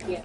Yeah.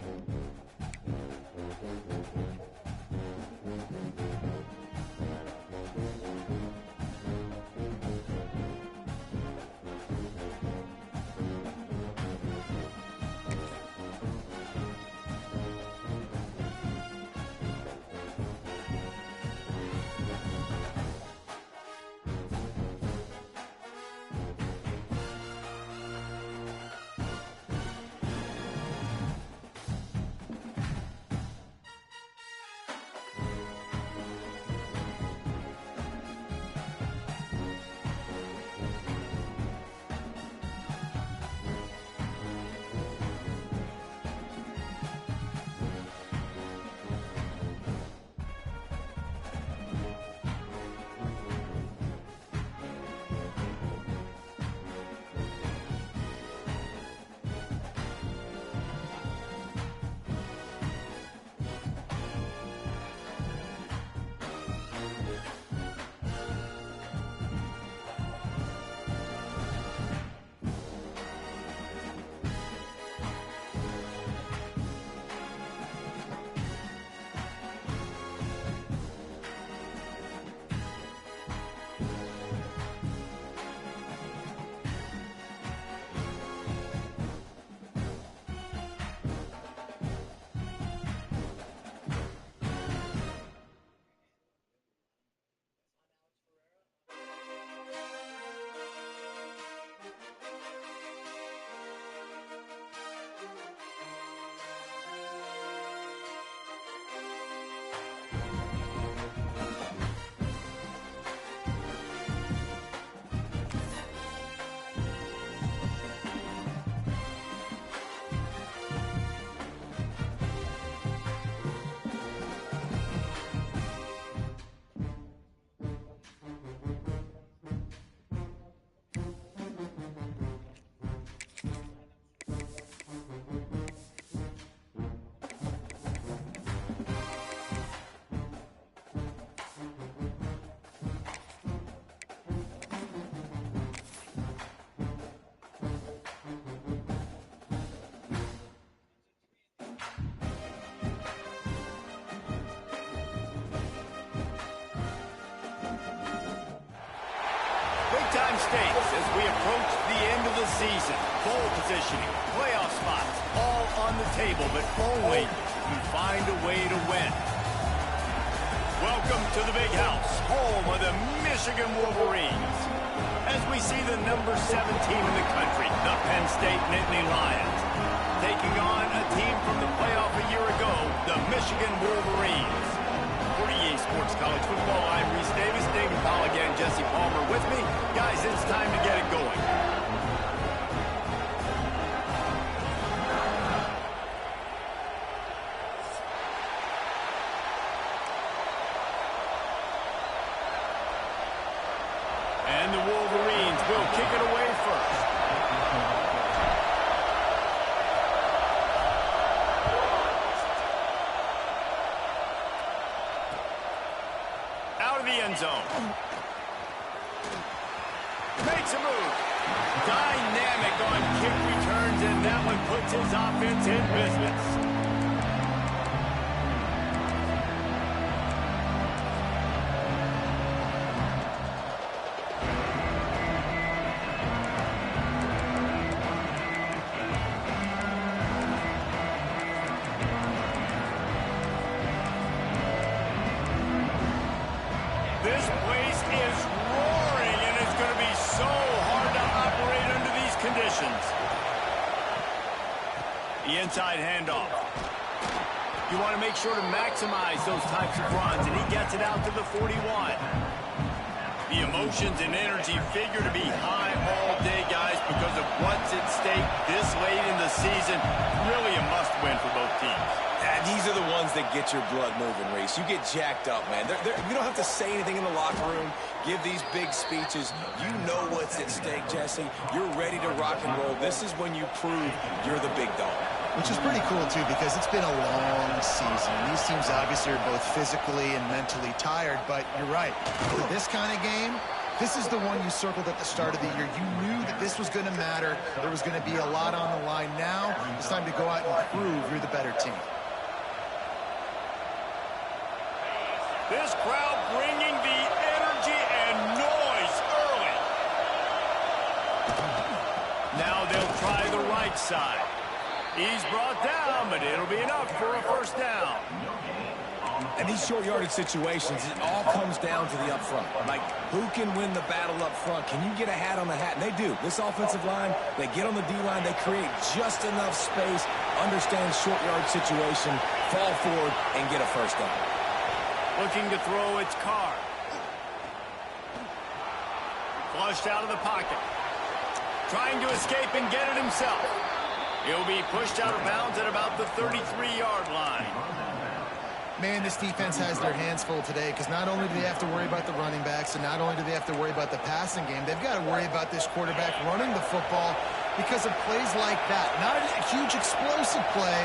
Big-time stakes as we approach the end of the season. Bowl positioning, playoff spots, all on the table, but only you find a way to win. Welcome to the Big House, home of the Michigan Wolverines. As we see the number 7 team in the country, the Penn State Nittany Lions, taking on a team from the playoff a year ago, the Michigan Wolverines. For EA Sports College Football, I'm Reese Davis, David Polligan, Jesse Palmer with me. Guys, it's time to get it going. And the Wolverines will kick it away first. out of the end zone. Makes a move. Dynamic on kick returns, and that one puts his offense in business. This place is roaring, and it's going to be so hard to operate under these conditions. The inside handoff. You want to make sure to maximize those types of runs, and he gets it out to the 41. The emotions and energy figure to be high all day, guys, because of what's at stake this late in the season. Really a must-win for both teams. These are the ones that get your blood moving, Reese. You get jacked up, man. You don't have to say anything in the locker room, give these big speeches. You know what's at stake, Jesse. You're ready to rock and roll. This is when you prove you're the big dog. Which is pretty cool, too, because it's been a long season. These teams obviously are both physically and mentally tired, but you're right. For this kind of game, this is the one you circled at the start of the year. You knew that this was going to matter. There was going to be a lot on the line. Now it's time to go out and prove you're the better team. This crowd bringing the energy and noise early. Now they'll try the right side. He's brought down, but it'll be enough for a first down. And these short yardage situations, it all comes down to the up front. Like, who can win the battle up front? Can you get a hat on the hat? And they do. This offensive line, they get on the D-line, they create just enough space, understand short yard situation, fall forward, and get a first down. Looking to throw its Carr. Flushed out of the pocket. Trying to escape and get it himself. He'll be pushed out of bounds at about the 33-yard line. Man, this defense has their hands full today because not only do they have to worry about the running backs and not only do they have to worry about the passing game, they've got to worry about this quarterback running the football because of plays like that. Not a huge explosive play,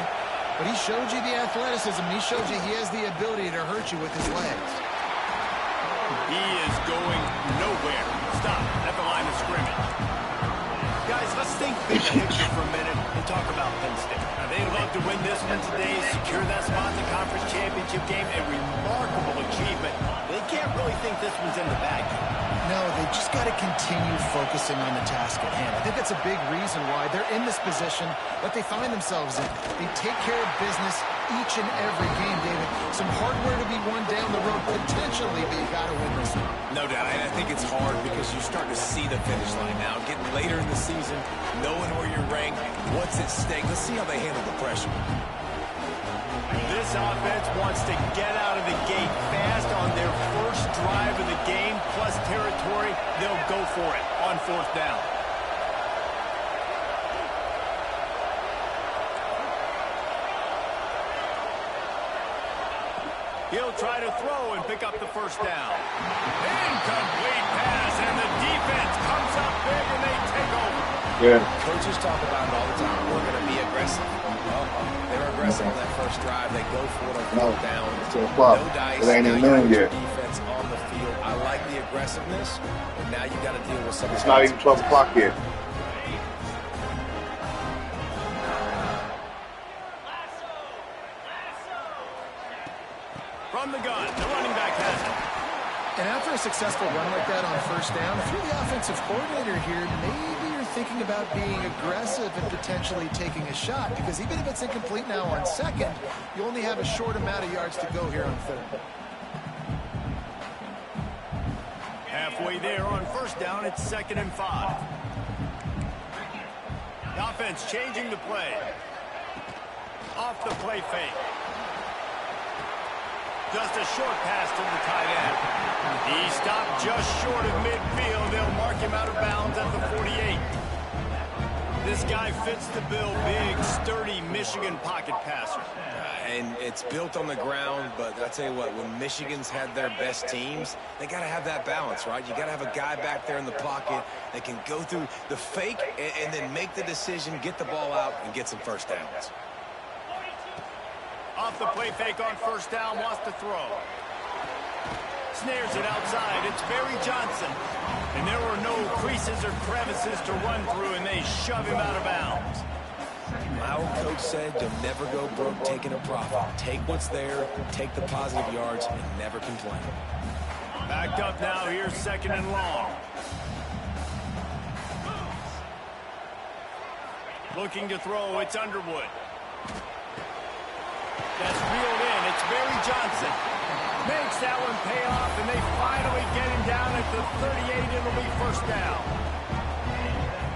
but he showed you the athleticism. He showed you he has the ability to hurt you with his legs. He is going nowhere. Stop at the line of scrimmage. Guys, let's think big picture for a minute and talk about Penn State. Now, they'd love to win this one today, secure that spot in the conference championship game, a remarkable achievement. They can't really think this one's in the bag. No, they just got to continue focusing on the task at hand. I think that's a big reason why they're in this position that they find themselves in. They take care of business each and every game, David. Some hardware to be won down the road potentially, but you got to win this one. No doubt. I think it's hard because you start to see the finish line now. Getting later in the season, knowing where you're ranked, what's at stake. Let's see how they handle the pressure. This offense wants to get out of the gate fast on their first drive of the game, plus territory. They'll go for it on fourth down. He'll try to throw and pick up the first down. Incomplete pass, and the defense comes up big, and they take over. Yeah. Coaches talk about it all the time. We're going to be aggressive. Well, they were aggressive on that first drive. They go for it on fourth down. No dice. It ain't even noon yet. Defense on the field. I like the aggressiveness, but now you got to deal with some. It's not even 12 o'clock yet. From the gun, the running back has it. And after a successful run like that on first down, if you're the offensive coordinator here, maybe you're thinking about being aggressive and potentially taking a shot, because even if it's incomplete now on second, you only have a short amount of yards to go here on third. Halfway there on first down, it's 2nd and 5. The offense changing the play. Off the play fake. Just a short pass to the tight end. He stopped just short of midfield. They'll mark him out of bounds at the 48. This guy fits the bill. Big, sturdy Michigan pocket passer. And it's built on the ground, but I tell you what, when Michigan's had their best teams, they got to have that balance, right? You got to have a guy back there in the pocket that can go through the fake and then make the decision, get the ball out, and get some first downs. Off the play fake on first down, wants to throw. Snares it outside. It's Barry Johnson. And there were no creases or crevices to run through, and they shove him out of bounds. My old coach said you'll never go broke taking a profit. Take what's there, take the positive yards, and never complain. Backed up now. Here's 2nd and long. Looking to throw. It's Underwood. That's reeled in. It's Barry Johnson. Makes that one pay off, and they finally get him down at the 38. It'll be 1st down.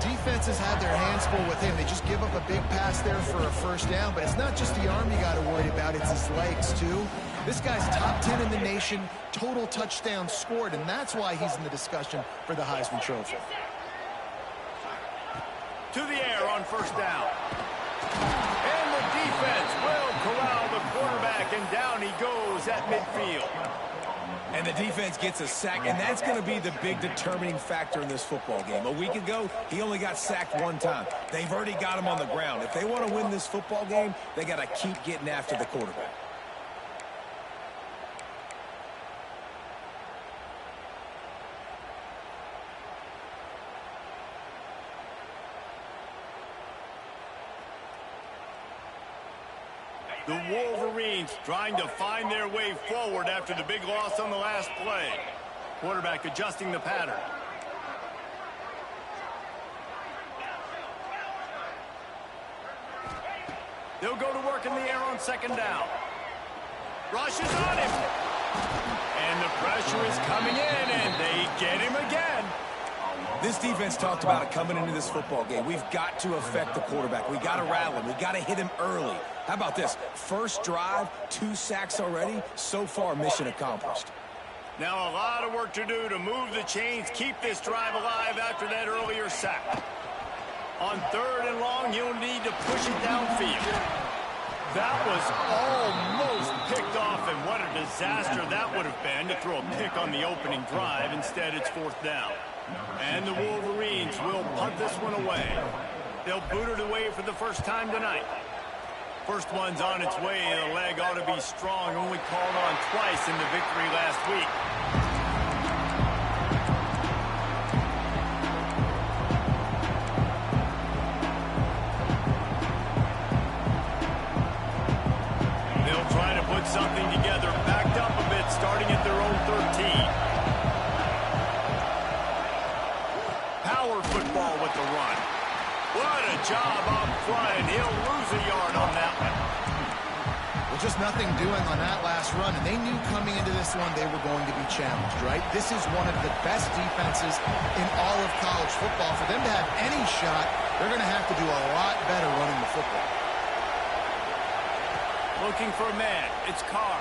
Defenses had their hands full with him. They just give up a big pass there for a 1st down, but it's not just the arm you got to worry about, it's his legs too. This guy's top 10 in the nation, total touchdowns scored, and that's why he's in the discussion for the Heisman Trophy. To the air on 1st down. And the defense will corral the quarterback, and down he goes at midfield. And the defense gets a sack, and that's going to be the big determining factor in this football game. A week ago, he only got sacked 1 time. They've already got him on the ground. If they want to win this football game, they got to keep getting after the quarterback. The Wolverines trying to find their way forward after the big loss on the last play. Quarterback adjusting the pattern. They'll go to work in the air on 2nd down. Rushes on him. And the pressure is coming in, and they get him again. This defense talked about it coming into this football game. We've got to affect the quarterback. We got to rattle him. We got to hit him early. How about this? 1st drive, 2 sacks already. So far, mission accomplished. Now a lot of work to do to move the chains, keep this drive alive after that earlier sack. On 3rd and long, you'll need to push it downfield. That was almost picked off, and what a disaster that would have been to throw a pick on the opening drive. Instead, it's 4th down. And the Wolverines will punt this one away. They'll boot it away for the 1st time tonight. First one's on its way. The leg ought to be strong. Only called on twice in the victory last week. They'll try to put something together. Backed up a bit, starting at their own 13. Power football with the run. What a job up front. He'll lose a yard on that one. Well, just nothing doing on that last run, and they knew coming into this one they were going to be challenged, right? This is one of the best defenses in all of college football. For them to have any shot, they're going to have to do a lot better running the football. Looking for a man. It's Carr.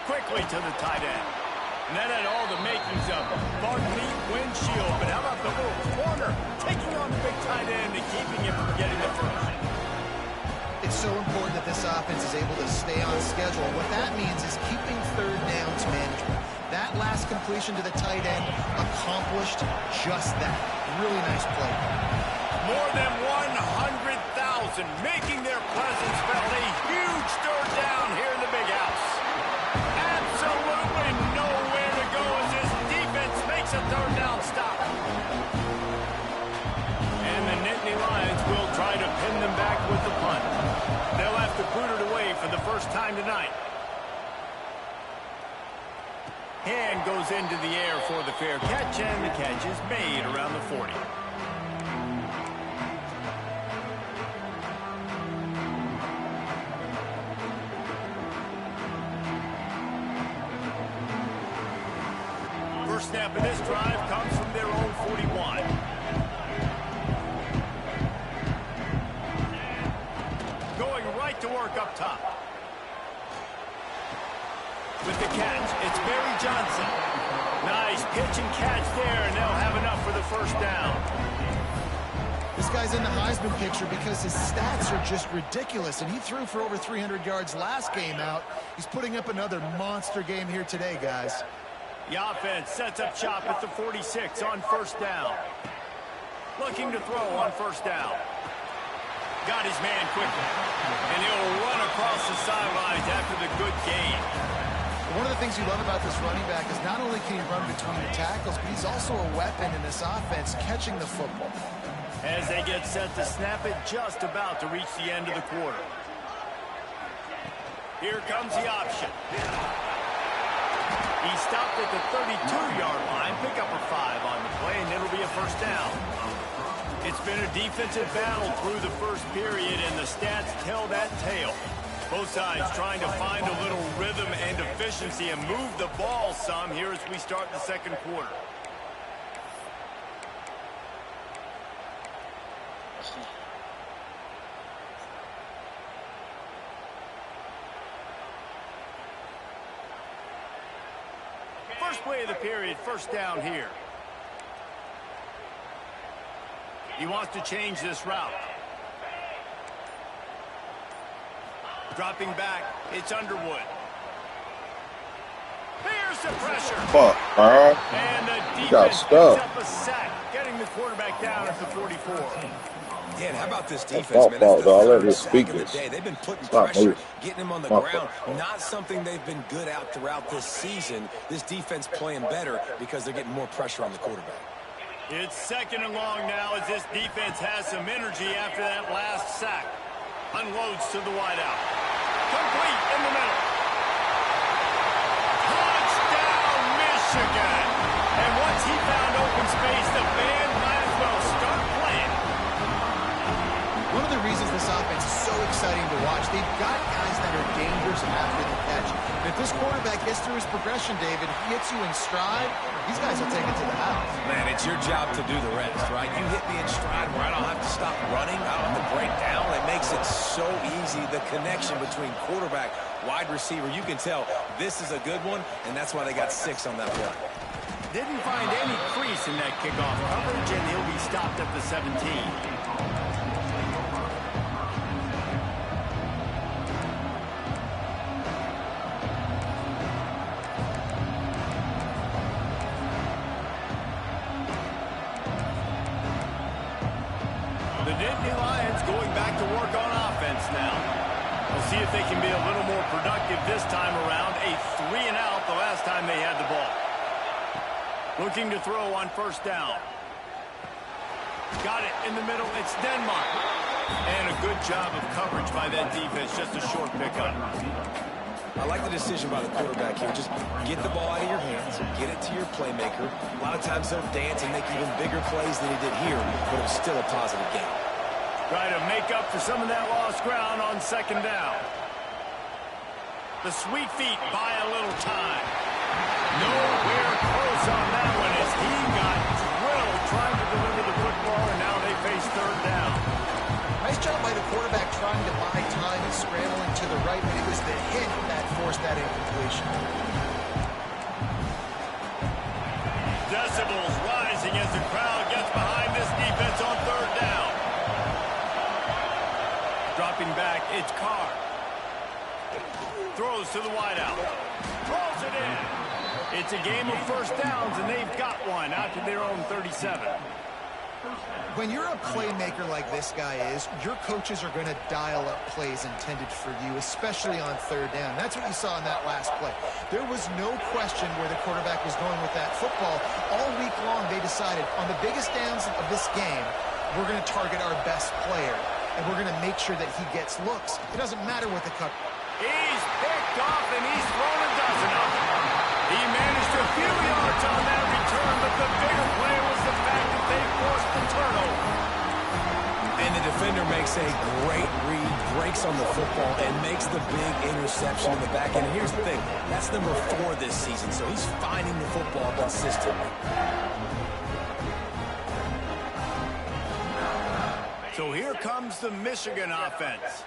Quickly to the tight end. And that had all the makings of Barkley windshield. But how about the little corner taking on the big tight end and keeping him from getting the first? It's so important that this offense is able to stay on schedule. What that means is keeping 3rd downs management. That last completion to the tight end accomplished just that. Really nice play. More than 100,000 making their presence felt. A huge 3rd down here in the big house. Absolutely nowhere to go as this defense makes a 3rd down stop. And the Nittany Lions will try to pin them back with the punt. They'll have to boot it away for the 1st time tonight. Hand goes into the air for the fair catch, and the catch is made around the 40. First snap of this drive comes from their own 41. Going right to work up top. With the catch, it's Barry Johnson. Nice pitch and catch there, and they'll have enough for the 1st down. This guy's in the Heisman picture because his stats are just ridiculous, and he threw for over 300 yards last game out. He's putting up another monster game here today, guys. The offense sets up shop at the 46 on 1st down. Looking to throw on 1st down. Got his man quickly. And he'll run across the sidelines after the good gain. One of the things you love about this running back is not only can he run between the tackles, but he's also a weapon in this offense catching the football. As they get set to snap it, just about to reach the end of the quarter. Here comes the option. He stopped at the 32-yard line, pick up a 5 on the play, and it'll be a first down. It's been a defensive battle through the first period, and the stats tell that tale. Both sides trying to find a little rhythm and efficiency and move the ball some here as we start the second quarter. First play of the period, first down here. He wants to change this route. Dropping back, it's Underwood. Here's the pressure. Fuck, bro. And the defense picks up a sack, getting the quarterback down at the 44. Yeah, and how about this defense, fault, man? That's the though. I'll let third you sack speak of the this. day. They've been putting Stop pressure, moving. getting him on the My ground. fault. Not something they've been good at throughout this season. This defense playing better because they're getting more pressure on the quarterback. It's second and long now as this defense has some energy after that last sack. Unloads to the wideout. Complete in the middle. Touchdown, Michigan. And once he found open space, the band might as well start playing. One of the reasons this offense is so exciting to watch, they've got guys that are dangerous after the catch. And if this quarterback gets through his progression, David, he hits you in stride, these guys will take it to the house. Man, it's your job to do the rest, right? You hit me in stride where I don't have to stop running. I don't have to break down. It makes it so easy. The connection between quarterback, wide receiver, you can tell this is a good one, and that's why they got 6 on that play. Didn't find any crease in that kickoff coverage, and he'll be stopped at the 17. The Nittany Lions going back to work on offense now. We'll see if they can be a little more productive this time around. A 3-and-out the last time they had the ball. Looking to throw on first down. Got it in the middle. It's Denmark. And a good job of coverage by that defense. Just a short pickup. I like the decision by the quarterback here. Just get the ball out of your hands, get it to your playmaker. A lot of times they'll dance and make even bigger plays than he did here, but it was still a positive game. Try to make up for some of that lost ground on second down. The sweet feet buy a little time. Nowhere close on that one as he got drilled trying to deliver the football, and now they face third down. Nice job by the quarterback trying to buy time and scrambling to the right, but it was the hit that forced that incompletion. Decibels rising as the crowd gets behind this defense on third down. Dropping back, it's Carr. Throws to the wideout. Throws it in. It's a game of first downs, and they've got one out to their own 37. When you're a playmaker like this guy is, your coaches are going to dial up plays intended for you, especially on third down. That's what you saw in that last play. There was no question where the quarterback was going with that football. All week long, they decided on the biggest downs of this game, we're going to target our best player, and we're going to make sure that he gets looks. It doesn't matter what the cut. He's picked off, and he's thrown a dozen of them. He managed a few yards on that return, but the bigger play was the fact that they forced the turnover. And the defender makes a great read, breaks on the football, and makes the big interception in the back end. And here's the thing, that's number 4 this season, so he's finding the football consistently. So here comes the Michigan offense.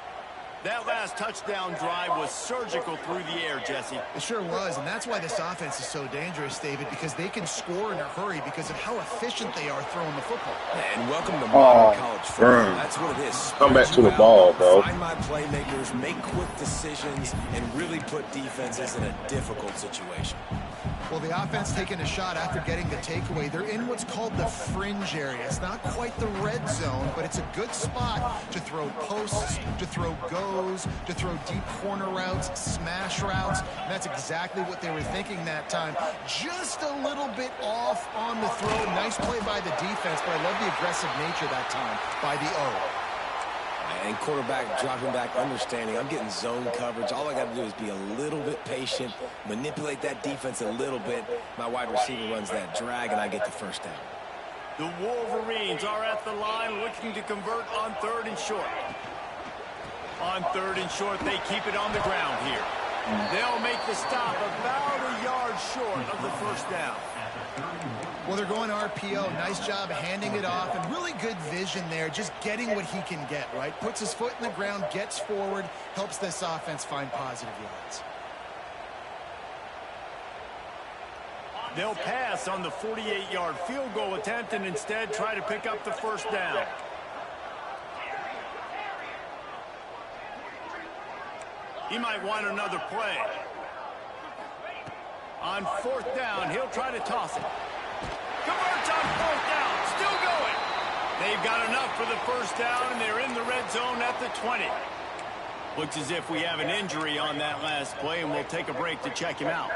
That last touchdown drive was surgical through the air, Jesse. It sure was, and that's why this offense is so dangerous, David, because they can score in a hurry because of how efficient they are throwing the football. And welcome to modern college football. That's what it is. Come back to the ball, bro. Find my playmakers, make quick decisions, and really put defenses in a difficult situation. Well, the offense taking a shot after getting the takeaway. They're in what's called the fringe area. It's not quite the red zone, but it's a good spot to throw posts, to throw goes, to throw deep corner routes, smash routes. And that's exactly what they were thinking that time. Just a little bit off on the throw. Nice play by the defense, but I love the aggressive nature that time by the O. And quarterback dropping back, understanding I'm getting zone coverage. All I got to do is be a little bit patient, manipulate that defense a little bit. My wide receiver runs that drag, and I get the first down. The Wolverines are at the line looking to convert on 3rd and short. On 3rd and short, they keep it on the ground here. They'll make the stop about a yard short of the first down. Well, they're going RPO. Nice job handing it off, and really good vision there, just getting what he can get, right? Puts his foot in the ground, gets forward, helps this offense find positive yards. They'll pass on the 48-yard field goal attempt and instead try to pick up the first down. He might want another play. On 4th down, he'll try to toss it. Converts on 4th down, still going. They've got enough for the first down, and they're in the red zone at the 20. Looks as if we have an injury on that last play, and we'll take a break to check him out.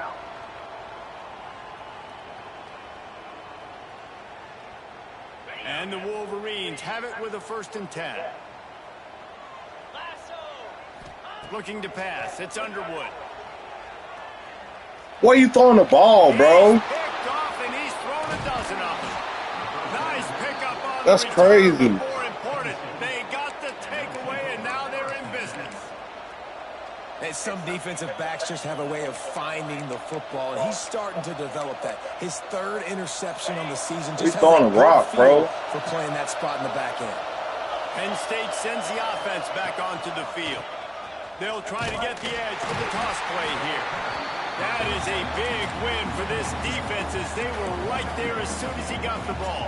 And the Wolverines have it with a 1st and 10. Looking to pass, it's Underwood. Why are you throwing the ball, bro? He's picked off, and he's thrown a dozen of them. Nice pickup on That's the return, crazy. but more important, they got the takeaway, and now they're in business. And some defensive backs just have a way of finding the football, and he's starting to develop that. His 3rd interception on the season. Just He's throwing a rock, bro. For playing that spot in the back end. Penn State sends the offense back onto the field. They'll try to get the edge with the toss play here. That is a big win for this defense as they were right there as soon as he got the ball.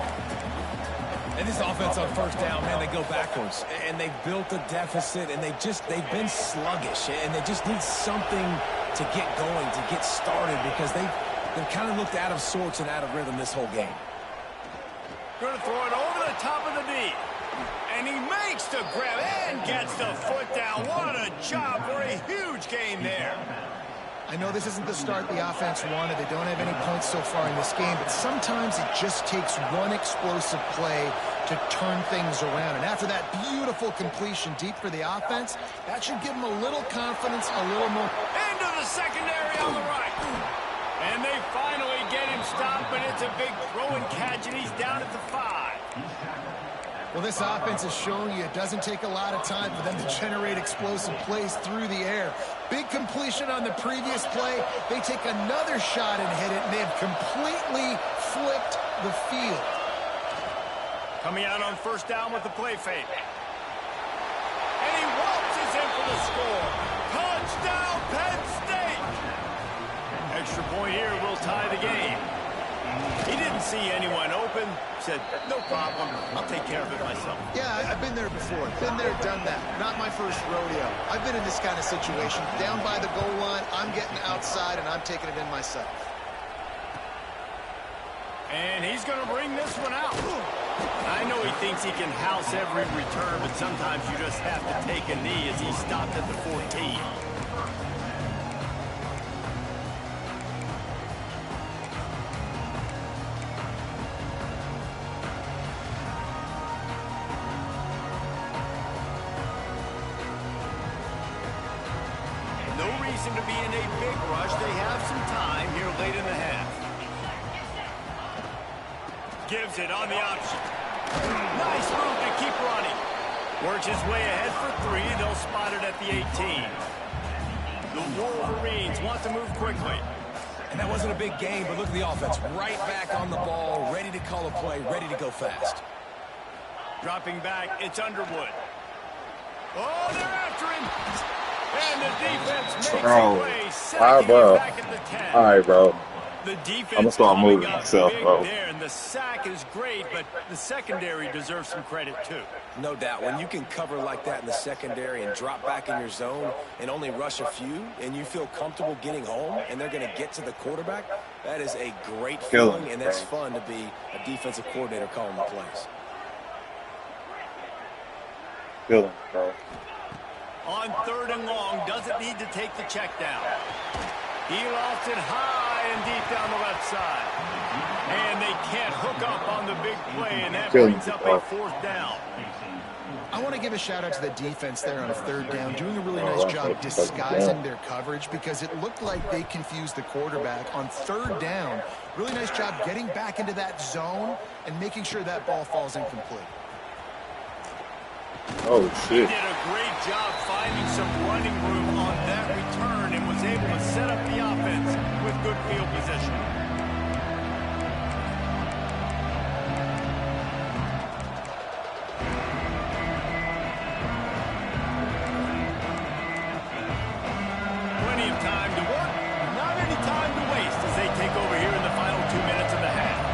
And this offense on 1st down, man, they go backwards. And they built a deficit, and they've been sluggish. And they just need something to get going, to get started, because they've kind of looked out of sorts and out of rhythm this whole game. Going to throw it over the top of the knee. And he makes the grab and gets the foot down. What a job for a huge gain there. I know this isn't the start the offense wanted. They don't have any points so far in this game, but sometimes it just takes one explosive play to turn things around. And after that beautiful completion deep for the offense, that should give them a little confidence, a little more. Into the secondary on the right. And they finally get him stopped, but it's a big throw and catch, and he's down at the 5. Well, this offense is showing you it doesn't take a lot of time for them to generate explosive plays through the air. Big completion on the previous play. They take another shot and hit it, and they have completely flipped the field. Coming out on 1st down with the play fake. And he waltzes in for the score. Touchdown, Penn State! Extra point here will tie the game. He didn't see anyone open. Said, no problem. I'll take care of it myself. Yeah, I've been there before. Been there, done that. Not my first rodeo. I've been in this kind of situation. Down by the goal line, I'm getting outside, and I'm taking it in myself. And he's going to bring this one out. I know he thinks he can house every return, but sometimes you just have to take a knee as he stopped at the 14. No reason to be in a big rush. They have some time here late in the half. Gives it on the option. Nice move to keep running. Works his way ahead for 3. They'll spot it at the 18. The Wolverines want to move quickly. And that wasn't a big game, but look at the offense. Right back on the ball, ready to call a play, ready to go fast. Dropping back, it's Underwood. Oh, they're after him. And the defense makes a play, setting him back at the 10. All right, bro. The defense I'm gonna start coming moving up myself, big bro. there, and the sack is great, but the secondary deserves some credit too. No doubt. When you can cover like that in the secondary and drop back in your zone and only rush a few, and you feel comfortable getting home, and they're going to get to the quarterback, that is a great feeling, and that's fun to be a defensive coordinator calling the plays. Feeling, bro. On 3rd and long, doesn't need to take the check down. He lost it high and deep down the left side. And they can't hook up on the big play, and that brings up a 4th down. I want to give a shout-out to the defense there on 3rd down, doing a really nice job disguising their coverage because it looked like they confused the quarterback on 3rd down. Really nice job getting back into that zone and making sure that ball falls incomplete. Oh, shit. He did a great job finding some running room on that return and was able to set up the offense with good field position. Plenty of time to work, not any time to waste as they take over here in the final 2 minutes of the half.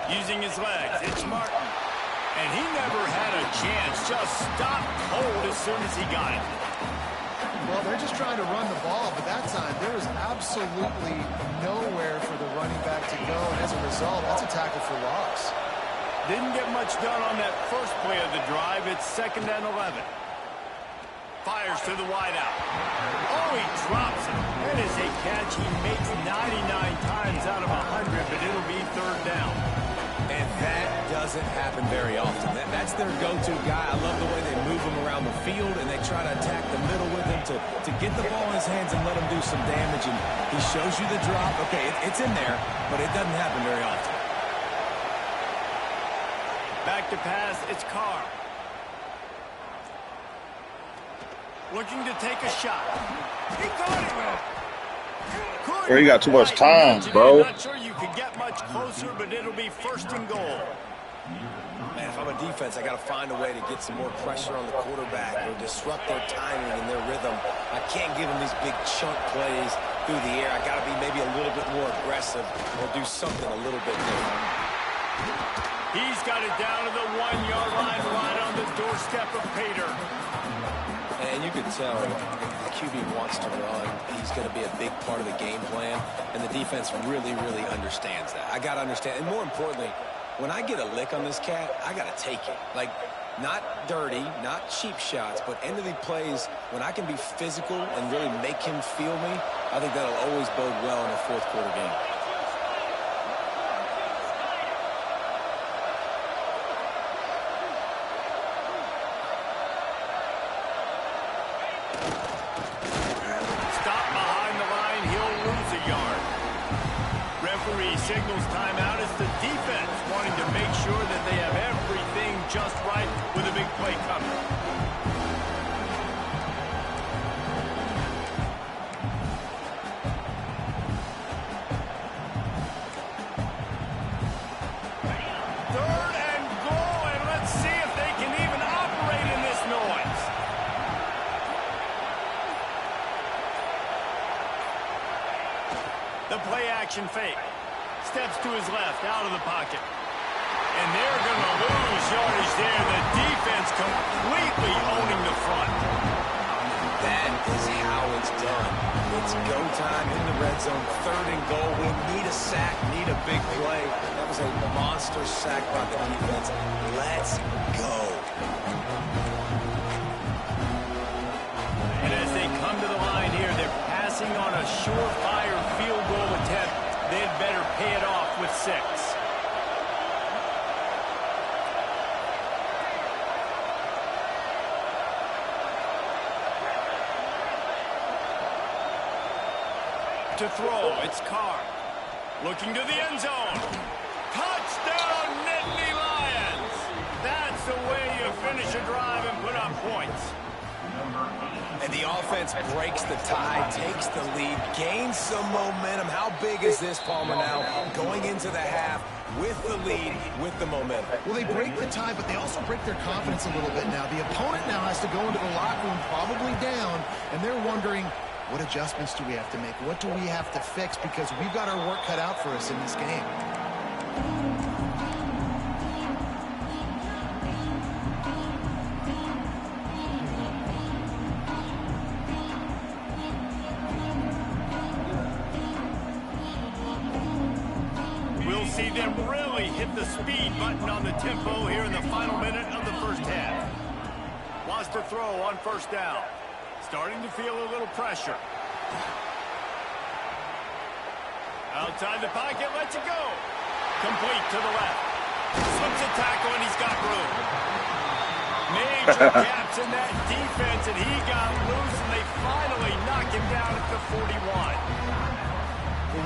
Using his legs, it's Martin. And he never had a chance, just stopped cold as soon as he got it. Well, they're just trying to run the ball, but that time there was absolutely nowhere for the running back to go, and as a result, that's a tackle for loss. Didn't get much done on that first play of the drive. It's 2nd and 11. Fires to the wideout. Oh, he drops it. That is a catch he makes 99 times out of 100, but it'll be 3rd down. And that doesn't happen very often. That's their go-to guy. I love the way they move him around the field, and they try to attack the middle with him to get the ball in his hands and let him do some damage. And he shows you the drop. Okay, it's in there, but it doesn't happen very often. Back to pass, it's Carr. Looking to take a shot. He got it. Bro, you got too much time, bro. Not sure you could get much closer, but it'll be 1st and goal. Man, if I'm a defense, I got to find a way to get some more pressure on the quarterback or disrupt their timing and their rhythm. I can't give them these big chunk plays through the air. I got to be maybe a little bit more aggressive or do something a little bit different. He's got it down to the 1-yard line, right on the doorstep of Pater. And you can tell the QB wants to run. He's going to be a big part of the game plan, and the defense really, really understands that. I got to understand, and more importantly, when I get a lick on this cat, I got to take it. Like, not dirty, not cheap shots, but end of the plays, when I can be physical and really make him feel me, I think that'll always bode well in a 4th quarter game. Signals timeout as the defense wanting to make sure that they have everything just right with a big play coming. Third and goal, and let's see if they can even operate in this noise. The play action fake. Steps to his left, out of the pocket. And they're going to lose yardage there. The defense completely owning the front. That is how it's done. It's go time in the red zone. 3rd and goal. We need a sack, need a big play. That was a monster sack by the defense. Let's go. And as they come to the line here, they're passing on a surefire field goal attempt. They'd better pay it off with 6. To throw, it's Carr. Looking to the end zone. Touchdown, Nittany Lions! That's the way you finish a drive and put up points. And the offense breaks the tie, takes the lead, gains some momentum. How big is this, Palmer, now? Going into the half with the lead, with the momentum. Well, they break the tie, but they also break their confidence a little bit now. The opponent now has to go into the locker room probably down, and they're wondering, What adjustments do we have to make? What do we have to fix? Because we've got our work cut out for us in this game. We'll see them really hit the speed button on the tempo here in the final minute of the first half. Wants to throw on first down. Starting to feel a little pressure. Outside the pocket, lets it go. Complete to the left. Slips a tackle, and he's got room. Major gaps in that defense, and he got loose, and they finally knock him down at the 41.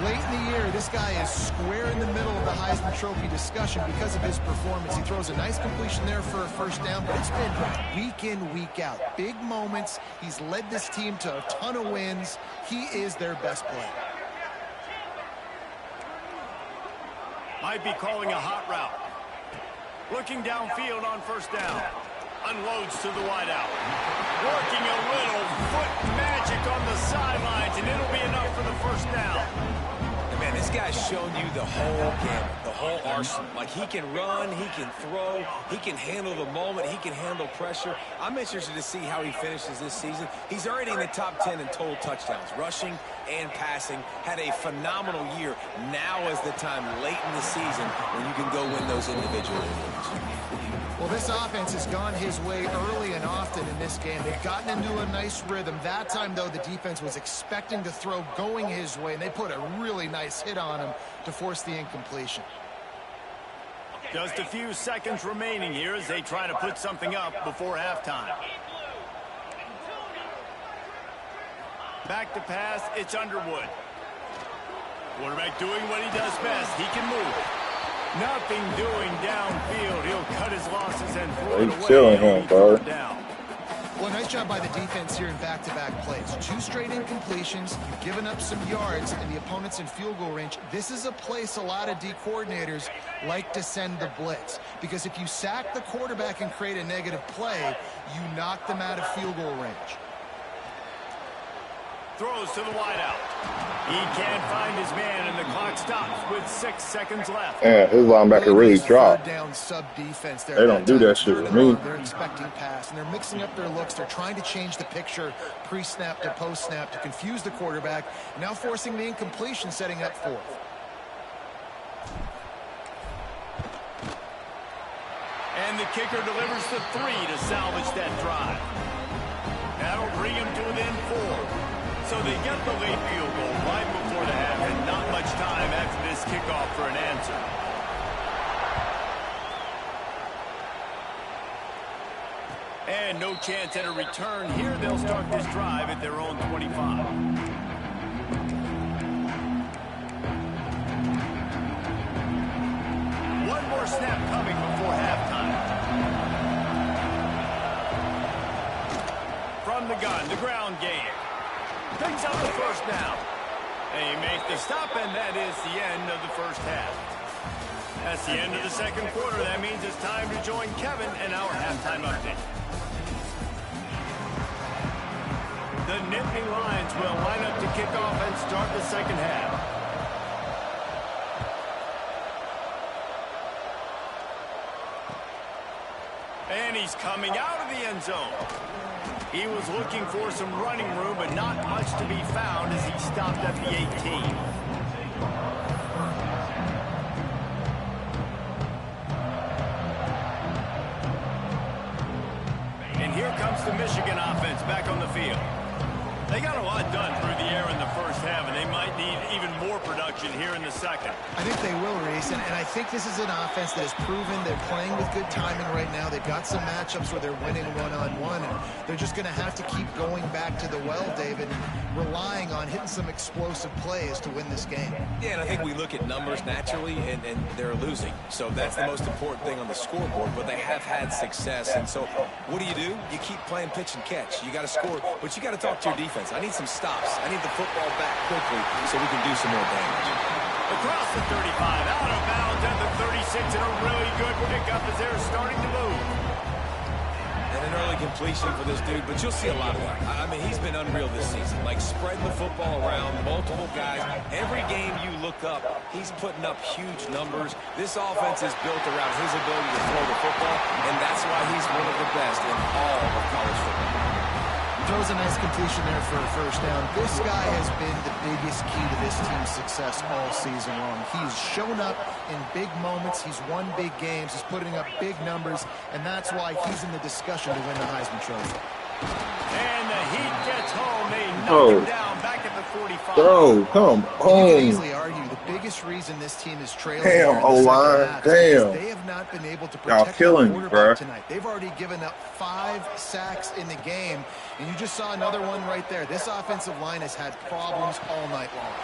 Late in the year, this guy is square in the middle of the Heisman Trophy discussion because of his performance. He throws a nice completion there for a first down, but it's been week in, week out. Big moments. He's led this team to a ton of wins. He is their best player. Might be calling a hot route. Looking downfield on first down. Unloads to the wideout. Working a little foot magic on the sidelines, and it'll be enough for the first down. Man, this guy's shown you the whole gamut, the whole arsenal. Like, he can run, he can throw, he can handle the moment, he can handle pressure. I'm interested to see how he finishes this season. He's already in the top 10 in total touchdowns, rushing and passing. Had a phenomenal year. Now is the time late in the season when you can go win those individual awards. Well, this offense has gone his way early and often in this game. They've gotten into a nice rhythm. That time, though, the defense was expecting to throw going his way, and they put a really nice hit on him to force the incompletion. Just a few seconds remaining here as they try to put something up before halftime. Back to pass, it's Underwood. Quarterback doing what he does best. He can move. Nothing doing downfield. He'll cut his losses and throw it away. Killing him, bro. Well, nice job by the defense here in back-to-back plays. 2 straight incompletions. You've given up some yards, and the opponent's in field goal range. This is a place a lot of D coordinators like to send the blitz, because if you sack the quarterback and create a negative play, you knock them out of field goal range. Throws to the wideout. He can't find his man, and the clock stops with 6 seconds left. Yeah, his linebacker really dropped. Down sub defense there. They don't do that shit with me. They're expecting pass, and they're mixing up their looks. They're trying to change the picture pre-snap to post-snap to confuse the quarterback, now forcing the incompletion, setting up fourth. And the kicker delivers the 3 to salvage that drive. That'll bring him to within 4. So they get the late field goal right before the half, and not much time after this kickoff for an answer. And no chance at a return here. They'll start this drive at their own 25. One more snap coming before halftime. From the gun, the ground game. Picks up the first down. They make the stop, and that is the end of the first half. That's the end of the second quarter. That means it's time to join Kevin and our halftime update. The Nittany Lions will line up to kick off and start the second half. And he's coming out of the end zone. He was looking for some running room, but not much to be found as he stopped at the 18. And here comes the Michigan offense back on the field. They got a lot done through the air in the first half, and they might need even more production here in the second. I think they will, Reese, and I think this is an offense that has proven they're playing with good timing right now. They've got some matchups where they're winning one-on-one, and they're just going to have to keep going back to the well, David, relying on hitting some explosive plays to win this game. Yeah, and I think we look at numbers naturally, and they're losing. So that's the most important thing on the scoreboard, but they have had success. And so what do? You keep playing pitch and catch. You got to score, but you got to talk to your defense. I need some stops. I need the football back quickly so we can do some more damage. Across the 35, out of bounds at the 36, and a really good pickup as they're starting to move. And an early completion for this dude, but you'll see a lot of that. I mean, he's been unreal this season, like spreading the football around, multiple guys. Every game you look up, he's putting up huge numbers. This offense is built around his ability to throw the football, and that's why he's one of the best in all of college football. Throws a nice completion there for a first down. This guy has been the biggest key to this team's success all season long. He's shown up in big moments. He's won big games. He's putting up big numbers, and that's why he's in the discussion to win the Heisman Trophy. And the heat gets home. They knock him down back at the 45. Bro, come You can on. easily argue the biggest reason this team is trailing Damn, here in the second O-line. half is Damn. they have not been able to Y'all protect killing the me, quarterback bruh. tonight. They've already given up 5 sacks in the game, and you just saw another one right there. This offensive line has had problems all night long.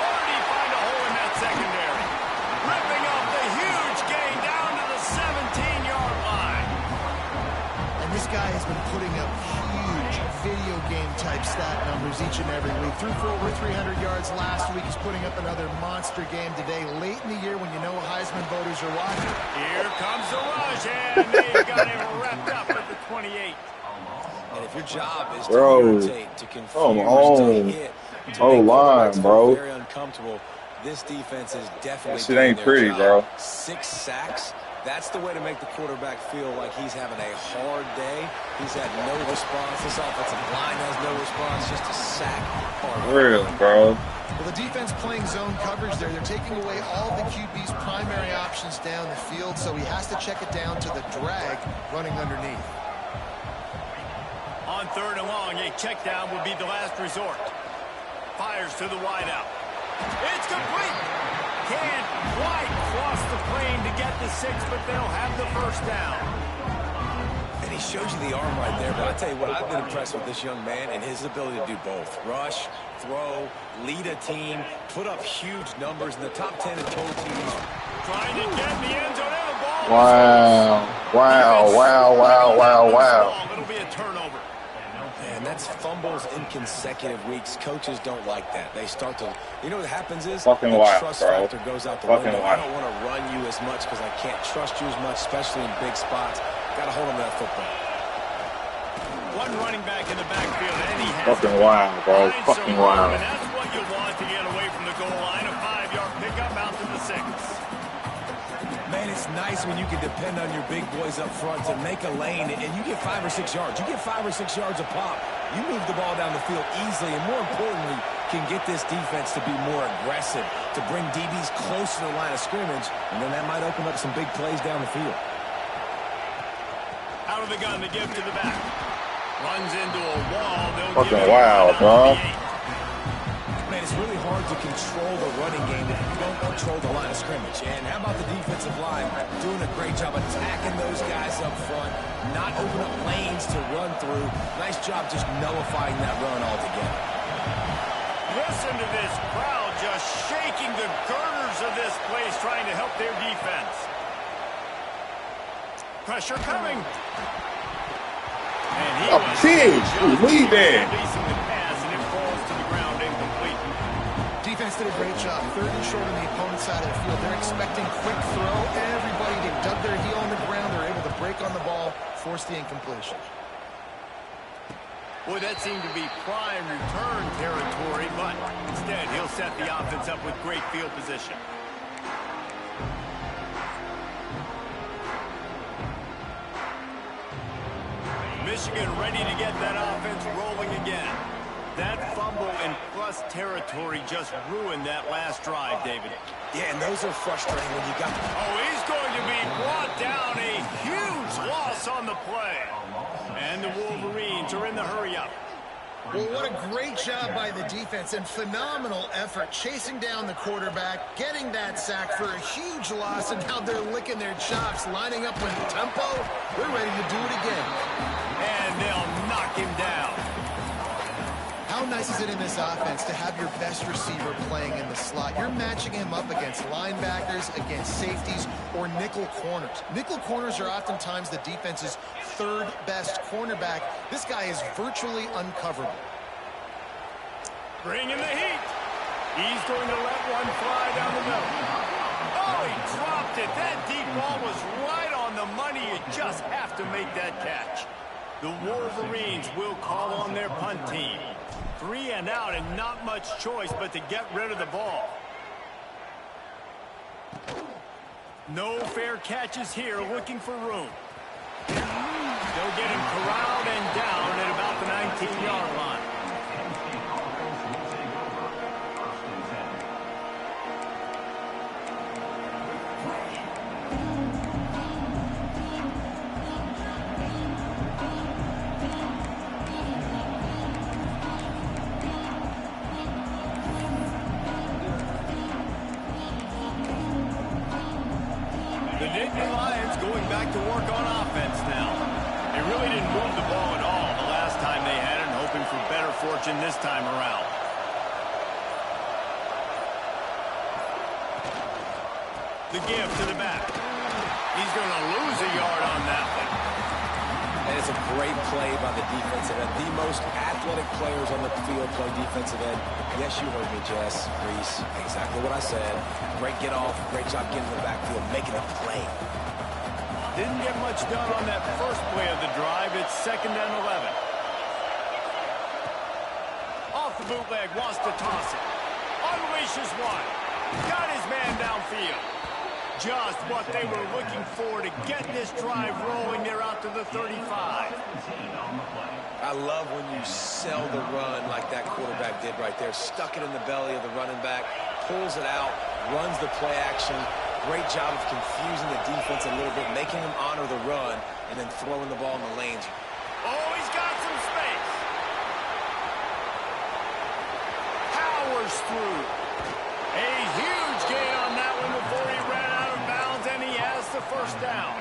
Already find a hole in that secondary. Ripping off the huge gain down to the 17-yard line. And this guy has been putting up huge video game type stat numbers each and every week. Threw for over 300 yards last week. He's putting up another monster game today, late in the year when you know Heisman voters are watching. Here comes the rush, and they got him wrapped up at the 28. And if your job is to Bro, irritate, to confuse, come to on. hit, to Oh, make line, quarterbacks bro. very uncomfortable, this defense is definitely That shit doing ain't their pretty, job. bro. 6 sacks. That's the way to make the quarterback feel like he's having a hard day. He's had no response. This offensive line has no response. Just a sack. Really, bro. Well, the defense playing zone coverage there. They're taking away all the QB's primary options down the field, so he has to check it down to the drag running underneath. On 3rd and long, a check down will be the last resort. Fires to the wideout. It's complete. Can't quite cross the plane to get the 6, but they'll have the first down. And he shows you the arm right there. But I tell you what, I've been impressed with this young man and his ability to do both. Rush, throw, lead a team, put up huge numbers in the top 10 in total TDs. Trying to get in the end zone, and the ball. Wow. Wow. It'll be a turnover. And that's fumbles in consecutive weeks. Coaches don't like that. They start to, you know what happens is Fucking the wild, trust bro. factor goes out the Fucking window. wild. I don't want to run you as much because I can't trust you as much, especially in big spots. Got to hold on to that football. One running back in the backfield, and he has Fucking wild, bro. Finds Fucking some room, wild. And that's what you want to get away from the goal line. A 5-yard pickup out to the 6. Man, it's nice when you can depend on your big boys up front to make a lane, and you get 5 or 6 yards. You get 5 or 6 yards a pop. You move the ball down the field easily, and more importantly, can get this defense to be more aggressive, to bring DBs close to the line of scrimmage, and then that might open up some big plays down the field. Out of the gun to give to the back. Runs into a wall. They'll Fucking give it wild, out bro. to the 8. Man, it's really hard to control the running game if you don't control the line of scrimmage. And how about the defensive line doing a great job attacking those guys up front, not open up lanes to run through. Nice job just nullifying that run altogether. Listen to this crowd just shaking the girders of this place, trying to help their defense. Pressure coming. And he A was pig. just Lead that. releasing the pass, and it falls to the ground incomplete. Defense did a great job. 3rd and short on the opponent's side of the field. They're expecting quick throw. Everybody, they dug their heel on the ground. They're able to break on the ball, force the incompletion. Boy, that seemed to be prime return territory, but instead he'll set the offense up with great field position. Michigan ready to get that offense rolling again. That fumble in plus territory just ruined that last drive, David. Yeah, and those are frustrating when you got... Oh, he's going to be brought down. A huge loss on the play. And the Wolverines are in the hurry-up. Well, what a great job by the defense and phenomenal effort chasing down the quarterback, getting that sack for a huge loss, and now they're licking their chops, lining up with tempo. They're ready to do it again. And they'll knock him down. How nice is it in this offense to have your best receiver playing in the slot? You're matching him up against linebackers, against safeties, or nickel corners. Nickel corners are oftentimes the defense's 3rd best cornerback. This guy is virtually uncoverable. Bringing the heat. He's going to let one fly down the middle. Oh, he dropped it. That deep ball was right on the money. You just have to make that catch. The Wolverines will call on their punt team. 3 and out and not much choice but to get rid of the ball. No fair catches here, looking for room. They'll get him corralled and down at about the 19-yard line. The Nittany Lions going back to work on offense now. They really didn't move the ball at all the last time they had it, hoping for better fortune this time around. The give to the back. He's going to lose a yard on that one. And it's a great play by the defensive end. The most athletic players on the field play defensive end. Yes, you heard me, Jess, Reese. Exactly what I said. Great get off. Great job getting to the backfield, making a play. Didn't get much done on that first play of the drive. It's 2nd and 11. Off the bootleg, wants to toss it. Unleashes one. Got his man downfield. Just what they were looking for to get this drive rolling. They're out to the 35. I love when you sell the run like that quarterback did right there. Stuck it in the belly of the running back, pulls it out, runs the play action. Great job of confusing the defense a little bit, making them honor the run, and then throwing the ball in the lanes. Oh, he's got some space. Powers through. A huge gain on that one before he ran out of bounds, and he has the first down.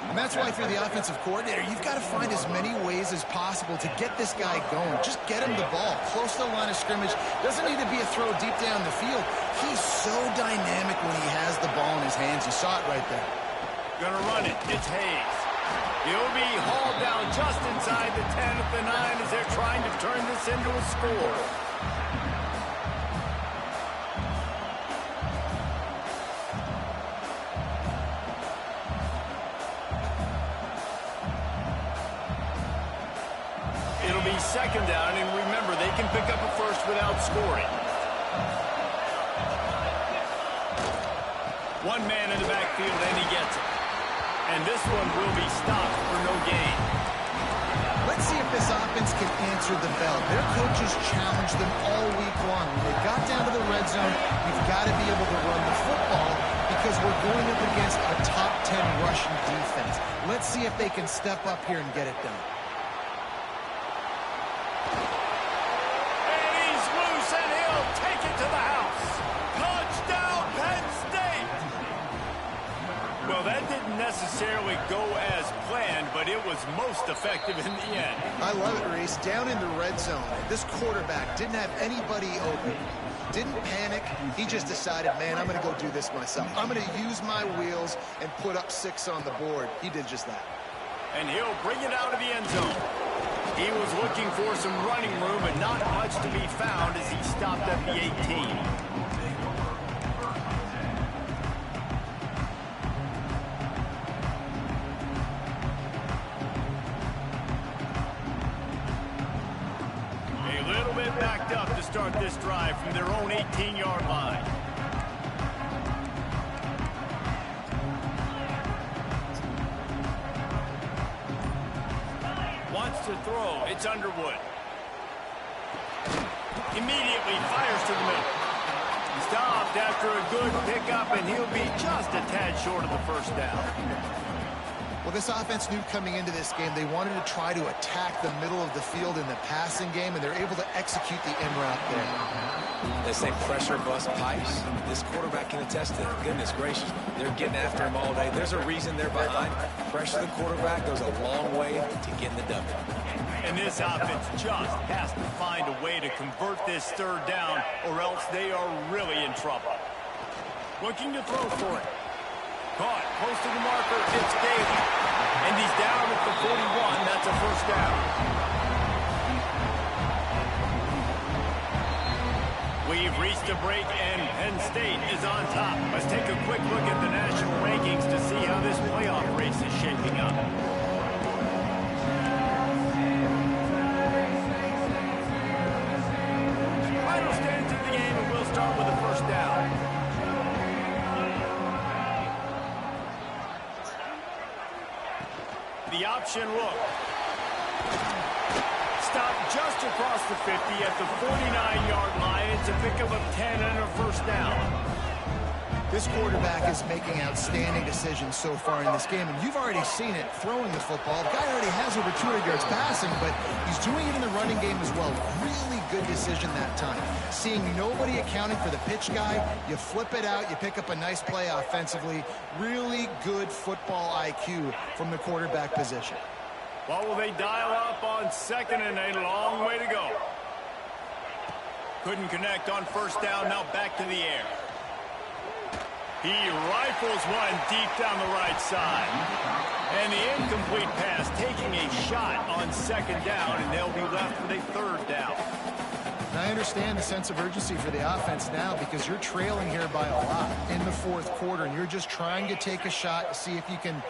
And that's why if you're the offensive coordinator, you've got to find as many ways as possible to get this guy going. Just get him the ball close to the line of scrimmage. Doesn't need to be a throw deep down the field. He's so dynamic when he has the ball in his hands. You saw it right there. Gonna run it. It's Hayes. He'll be hauled down just inside the 10 at the 9 as they're trying to turn this into a score. It'll be 2nd down, and remember, they can pick up a first without scoring. One man in the backfield, and he gets it. And this one will be stopped for no gain. Let's see if this offense can answer the bell. Their coaches challenged them all week long. When they got down to the red zone, you've got to be able to run the football because we're going up against a top 10 rushing defense. Let's see if they can step up here and get it done. And he's loose, and he'll take it to the house. Touchdown, Penn State! Well, that didn't necessarily go as planned, but it was most effective in the end. I love it, Reese. Down in the red zone, this quarterback didn't have anybody open. Didn't panic. He just decided, man, I'm going to go do this myself. I'm going to use my wheels and put up 6 on the board. He did just that. And he'll bring it out of the end zone. He was looking for some running room, and not much to be found as he stopped at the 18. A little bit backed up to start this drive from their own 18-yard line. Wants to throw. It's Underwood. Immediately fires to the middle. Stopped after a good pickup, and he'll be just a tad short of the first down. Well, this offense knew coming into this game they wanted to try to attack the middle of the field in the passing game, and they're able to execute the in route there. They say pressure bust pipes. This quarterback can attest to it. Goodness gracious, they're getting after him all day. There's a reason they're behind. Pressure the quarterback goes a long way to getting the W. And this offense just has to find a way to convert this 3rd down, or else they are really in trouble. Looking to throw for it. Caught close to the marker. It's Daly. And he's down at the 41. That's a first down. We've reached a break, and Penn State is on top. Let's take a quick look at the national rankings to see how this playoff race is shaping up. option look. Stop just across the 50 at the 49-yard line. It's a pickup of 10 and a first down. This quarterback is making outstanding decisions so far in this game, and you've already seen it throwing the football. The guy already has over 200 yards passing, but he's doing it in the running game as well. Really good decision that time. Seeing nobody accounting for the pitch guy, you flip it out, you pick up a nice play offensively. Really good football IQ from the quarterback position. What will they dial up on second and a long way to go? Couldn't connect on first down, now back to the air. He rifles one deep down the right side. And the incomplete pass taking a shot on second down, and they'll be left with a third down. And I understand the sense of urgency for the offense now because you're trailing here by a lot in the fourth quarter, and you're just trying to take a shot to see if you can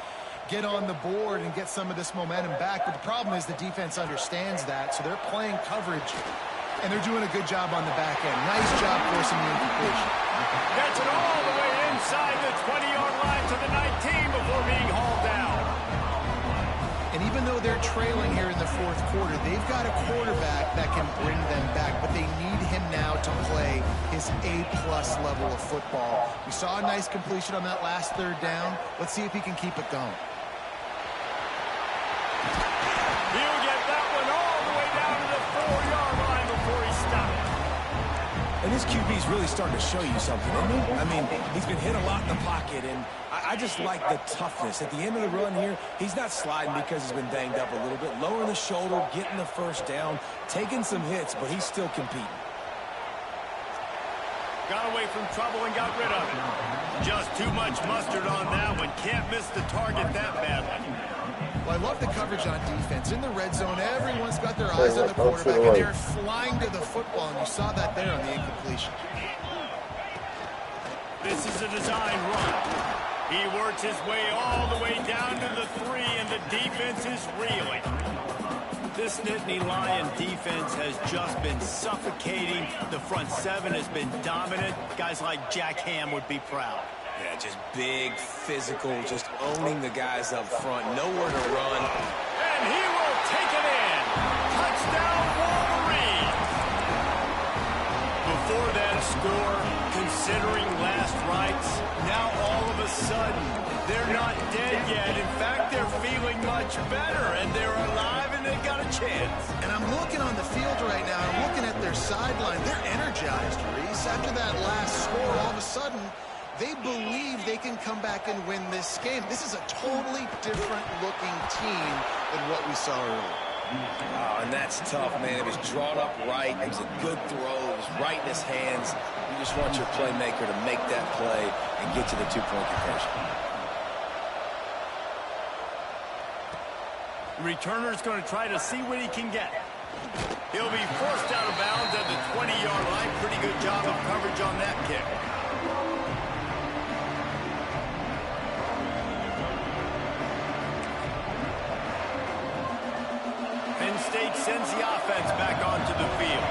get on the board and get some of this momentum back. But the problem is the defense understands that, so they're playing coverage, and they're doing a good job on the back end. Nice job forcing the incompletion. Gets it all the way inside the 20-yard line to the 19 before being hauled down. And even though they're trailing here in the fourth quarter, they've got a quarterback that can bring them back, but they need him now to play his A-plus level of football. We saw a nice completion on that last third down. Let's see if he can keep it going. He'll get that one all the way down to the 4-yard line before he stopped. And this QB's really starting to show you something, isn't he? I mean, he's been hit a lot in the pocket, and I just like the toughness. At the end of the run here, he's not sliding because he's been banged up a little bit. Lowering the shoulder, getting the first down, taking some hits, but he's still competing. Got away from trouble and got rid of it. Just too much mustard on that one. Can't miss the target that badly. Well, I love the coverage on defense. In the red zone, everyone's got their eyes on the quarterback, and they're flying to the football, and you saw that there on the incompletion. This is a design run. He works his way all the way down to the 3, and the defense is reeling. This Nittany Lion defense has just been suffocating. The front 7 has been dominant. Guys like Jack Ham would be proud. Yeah, just big, physical, just owning the guys up front. Nowhere to run. And he will take it in. Touchdown, Wolverine. Before that score, considering last rites, now all of a sudden, they're not dead yet. In fact, they're feeling much better, and they're alive, and they've got a chance. And I'm looking on the field right now, I'm looking at their sideline. They're energized, Reese. After that last score, all of a sudden, they believe they can come back and win this game. This is a totally different-looking team than what we saw earlier. Oh, and that's tough, man. It was drawn up right. It was a good throw. It was right in his hands. You just want your playmaker to make that play and get to the two-point conversion. Returner's going to try to see what he can get. He'll be forced out of bounds at the 20-yard line. Pretty good job of coverage on that kick. Penn State sends the offense back onto the field.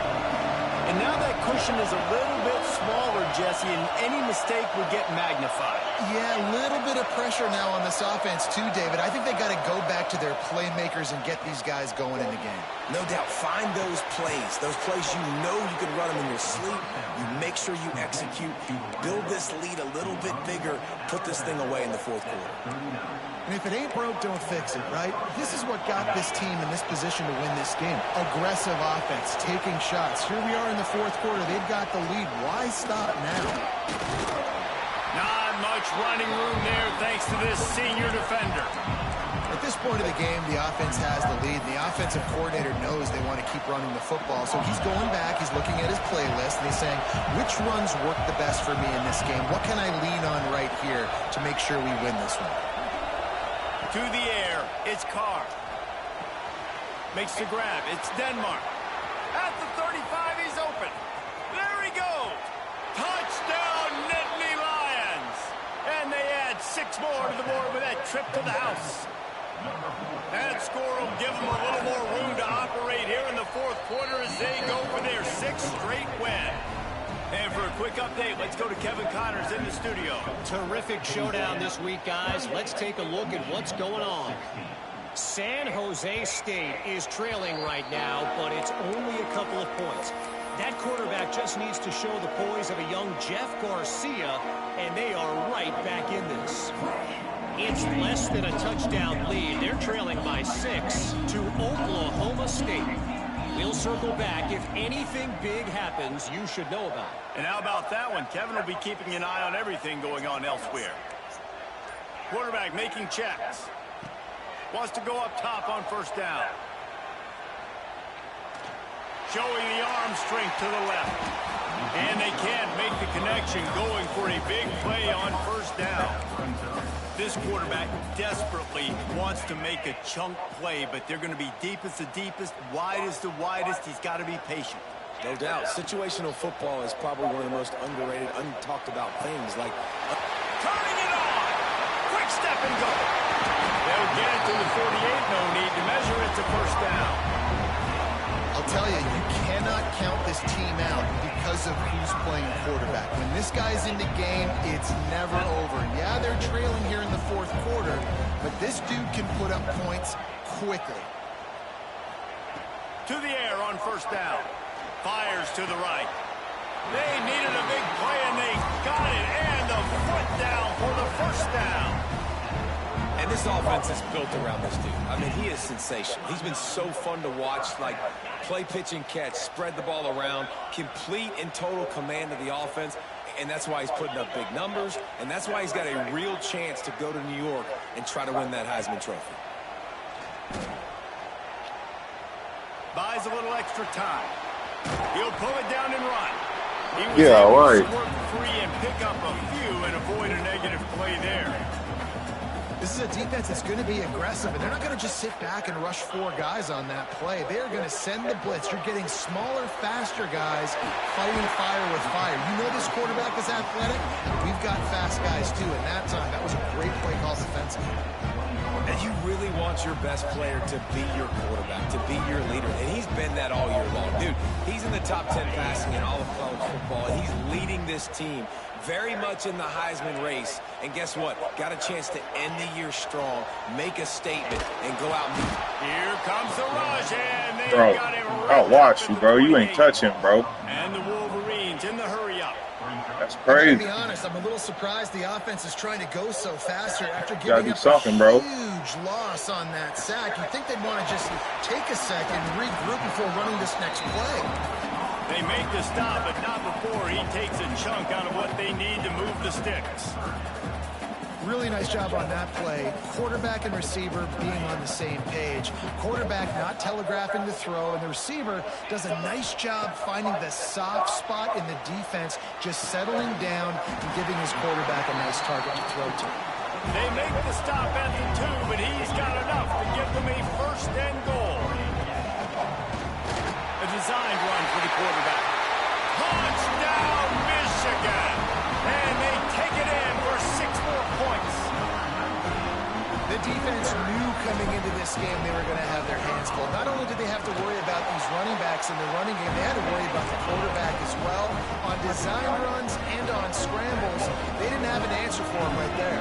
And now that cushion is a little bit smaller, Jesse, and any mistake would get magnified. Yeah, a little bit of pressure now on this offense too, David. I think they got to go back to their playmakers and get these guys going in the game. No doubt. Find those plays you know you can run them in your sleep. You make sure you execute. You build this lead a little bit bigger. Put this thing away in the fourth quarter. And if it ain't broke, don't fix it, right? This is what got this team in this position to win this game. Aggressive offense, taking shots. Here we are in the fourth quarter. They've got the lead. Why stop now? Not much running room there thanks to this senior defender. At this point of the game, the offense has the lead. The offensive coordinator knows they want to keep running the football. So he's going back, he's looking at his playlist, and he's saying, which runs work the best for me in this game? What can I lean on right here to make sure we win this one? To the air, it's Carr. Makes the grab, it's Denmark. At the 35, he's open. There he goes. Touchdown, Nittany Lions. And they add 6 more to the board with that trip to the house. That score will give them a little more room to operate here in the fourth quarter as they go for their 6th straight win. And for a quick update, let's go to Kevin Connors in the studio. Terrific showdown this week, guys. Let's take a look at what's going on. San Jose State is trailing right now, but it's only a couple of points. That quarterback just needs to show the poise of a young Jeff Garcia, and they are right back in this. It's less than a touchdown lead. They're trailing by 6 to Oklahoma State. We'll circle back. If anything big happens, you should know about it. And how about that one? Kevin will be keeping an eye on everything going on elsewhere. Quarterback making checks. Wants to go up top on first down. Showing the arm strength to the left. And they can't make the connection, going for a big play on first down. This quarterback desperately wants to make a chunk play, but they're going to be deep as the deepest, wide as the widest. He's got to be patient. No doubt. Situational football is probably one of the most underrated, untalked about things. Like turning it on. Quick step and go. They'll get it to the 48. No need to measure it to first down. I'll tell you, you cannot count this team out because of who's playing quarterback. When this guy's in the game, it's never over. Yeah, they're trailing here in the fourth quarter, but this dude can put up points quickly. To the air on first down. Fires to the right. They needed a big play, and they got it. And the foot down for the first down. And this offense is built around this dude. I mean, he is sensational. He's been so fun to watch, like play, pitch, and catch, spread the ball around, complete and total command of the offense, and that's why he's putting up big numbers, and that's why he's got a real chance to go to New York and try to win that Heisman Trophy. Buys a little extra time. He'll pull it down and run. He was Yeah, able right. to work free and pick up a few and avoid a negative play there. This is a defense that's going to be aggressive, and they're not going to just sit back and rush 4 guys on that play. They're going to send the blitz. You're getting smaller, faster guys fighting fire with fire. You know this quarterback is athletic. We've got fast guys, too. And that time, that was a great play call defensively. And you really want your best player to be your quarterback, to be your leader. And he's been that all year long. Dude, he's in the top 10 passing in all of college football, and he's leading this team very much in the Heisman race. And guess what? Got a chance to end the year strong, make a statement, and go out and Here comes the rush, and they Bro, got him I'll right watch up you, at bro. the You ain't 28. touching, bro. And the Wolverines in the hurry-up. That's To crazy. be honest, I'm a little surprised the offense is trying to go so faster after Gotta giving do up something, a bro. huge loss on that sack. You'd think they'd want to just take a second and regroup before running this next play. They make the stop, but not before he takes a chunk out of what they need to move the sticks. Really nice job on that play. Quarterback and receiver being on the same page. Quarterback not telegraphing the throw, and the receiver does a nice job finding the soft spot in the defense, just settling down and giving his quarterback a nice target to throw to. They make the stop at the 2, but he's got enough to give them a first and goal. A designed run for the quarterback. Touchdown, Michigan! And they take it in for 6 more points. The defense knew coming into this game they were going to have their hands full. Not only did they have to worry about these running backs in the running game, they had to worry about the quarterback as well. On design runs and on scrambles, they didn't have an answer for him right there.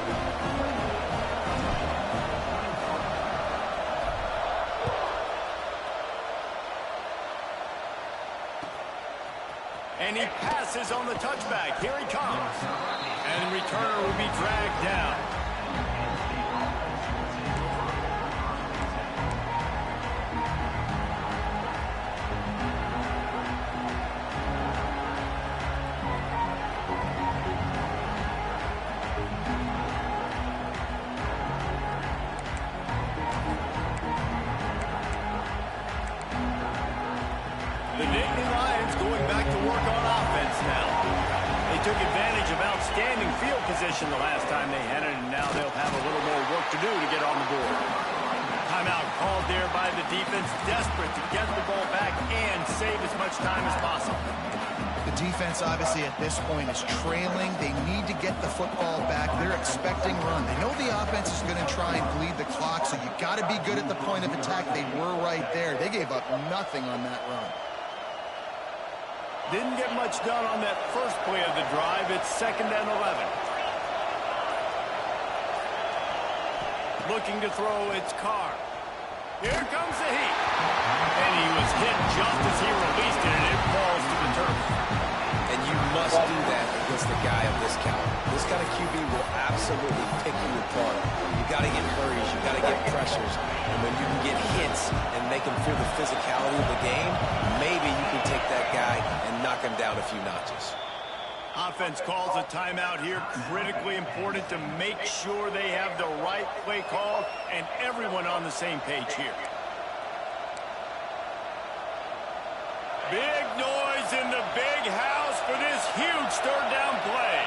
And he passes on the touchback. Here he comes. And the returner will be dragged down. The Nittany Lions going back to work on offense now. They took advantage of outstanding field position the last time they had it, and now they'll have a little more work to do to get on the board. Timeout called there by the defense, desperate to get the ball back and save as much time as possible. The defense, obviously, at this point is trailing. They need to get the football back. They're expecting run. They know the offense is going to try and bleed the clock, so you got to be good at the point of attack. They were right there. They gave up nothing on that run. Didn't get much done on that first play of the drive. It's 2nd and 11. Looking to throw, it's Carr. Here comes the heat. And he was hit just as he released it, and it falls to the turf. And you must do that against a guy of this caliber. This kind of QB will absolutely pick you apart. You got to get hurries, you got to get pressures, and when you can get hits and make him feel the physicality of the game, maybe you can take that guy and knock him down a few notches. Offense calls a timeout here. Critically important to make sure they have the right play call and everyone on the same page here. Big noise in the big house for this huge third down play.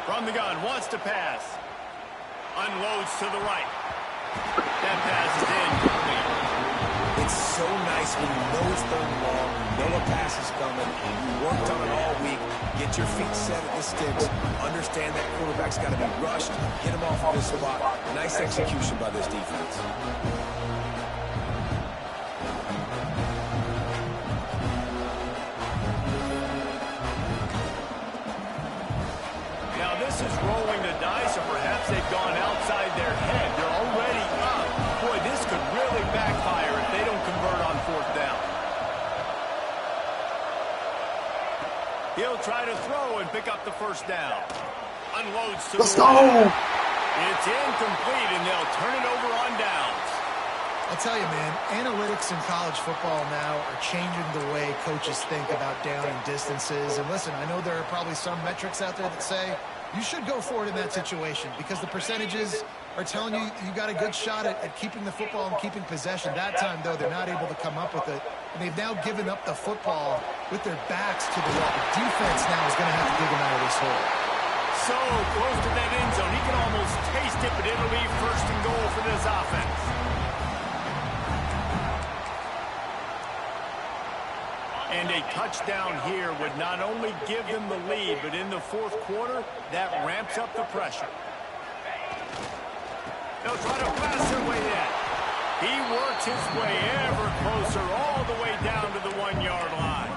From the gun, wants to pass. Unloads to the right. That pass is incomplete. It's so nice when you know it's third and long, you know a pass is coming, you worked on it all week, get your feet set at the sticks, understand that quarterback's got to be rushed, get him off of this spot. Nice execution by this defense. Now this is rolling the dice, or perhaps they've gone outside their head. They're already up. Boy, this could really backfire if they don't convert on fourth down. He'll try to throw and pick up the first down. Unloads to Let's the go. right. It's incomplete, and they'll turn it over on downs. I'll tell you, man, analytics in college football now are changing the way coaches think about down and distances. And listen, I know there are probably some metrics out there that say you should go for it in that situation because the percentages are telling you you got a good shot at keeping the football and keeping possession. That time, though, they're not able to come up with it. And they've now given up the football with their backs to the wall. The defense now is going to have to dig them out of this hole. So close to that end zone. He can almost taste it, but it'll be first and goal for this offense. And a touchdown here would not only give them the lead, but in the fourth quarter, that ramps up the pressure. They'll try to pass their way in. He works his way ever closer all the way down to the 1-yard line.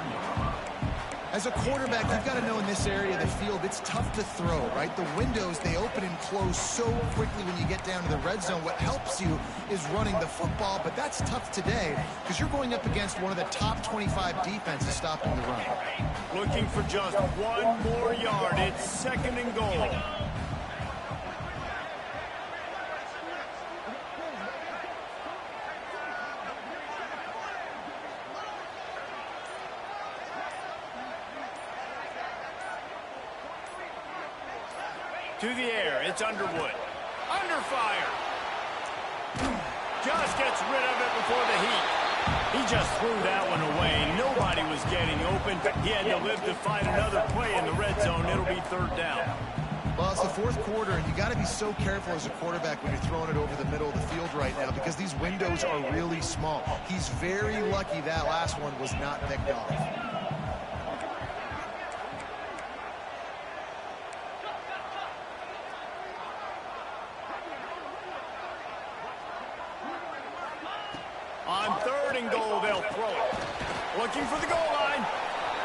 As a quarterback, you've got to know in this area of the field, it's tough to throw, right? The windows, they open and close so quickly when you get down to the red zone. What helps you is running the football, but that's tough today because you're going up against one of the top 25 defenses stopping the run. Looking for just one more yard. It's second and goal. To the air, it's Underwood. Under fire. Just gets rid of it before the heat. He just threw that one away. Nobody was getting open. He had to live to find another play in the red zone. It'll be third down. Well, it's the fourth quarter, and you got to be so careful as a quarterback when you're throwing it over the middle of the field right now because these windows are really small. He's very lucky that last one was not picked off. On third and goal, they'll throw it. Looking for the goal line.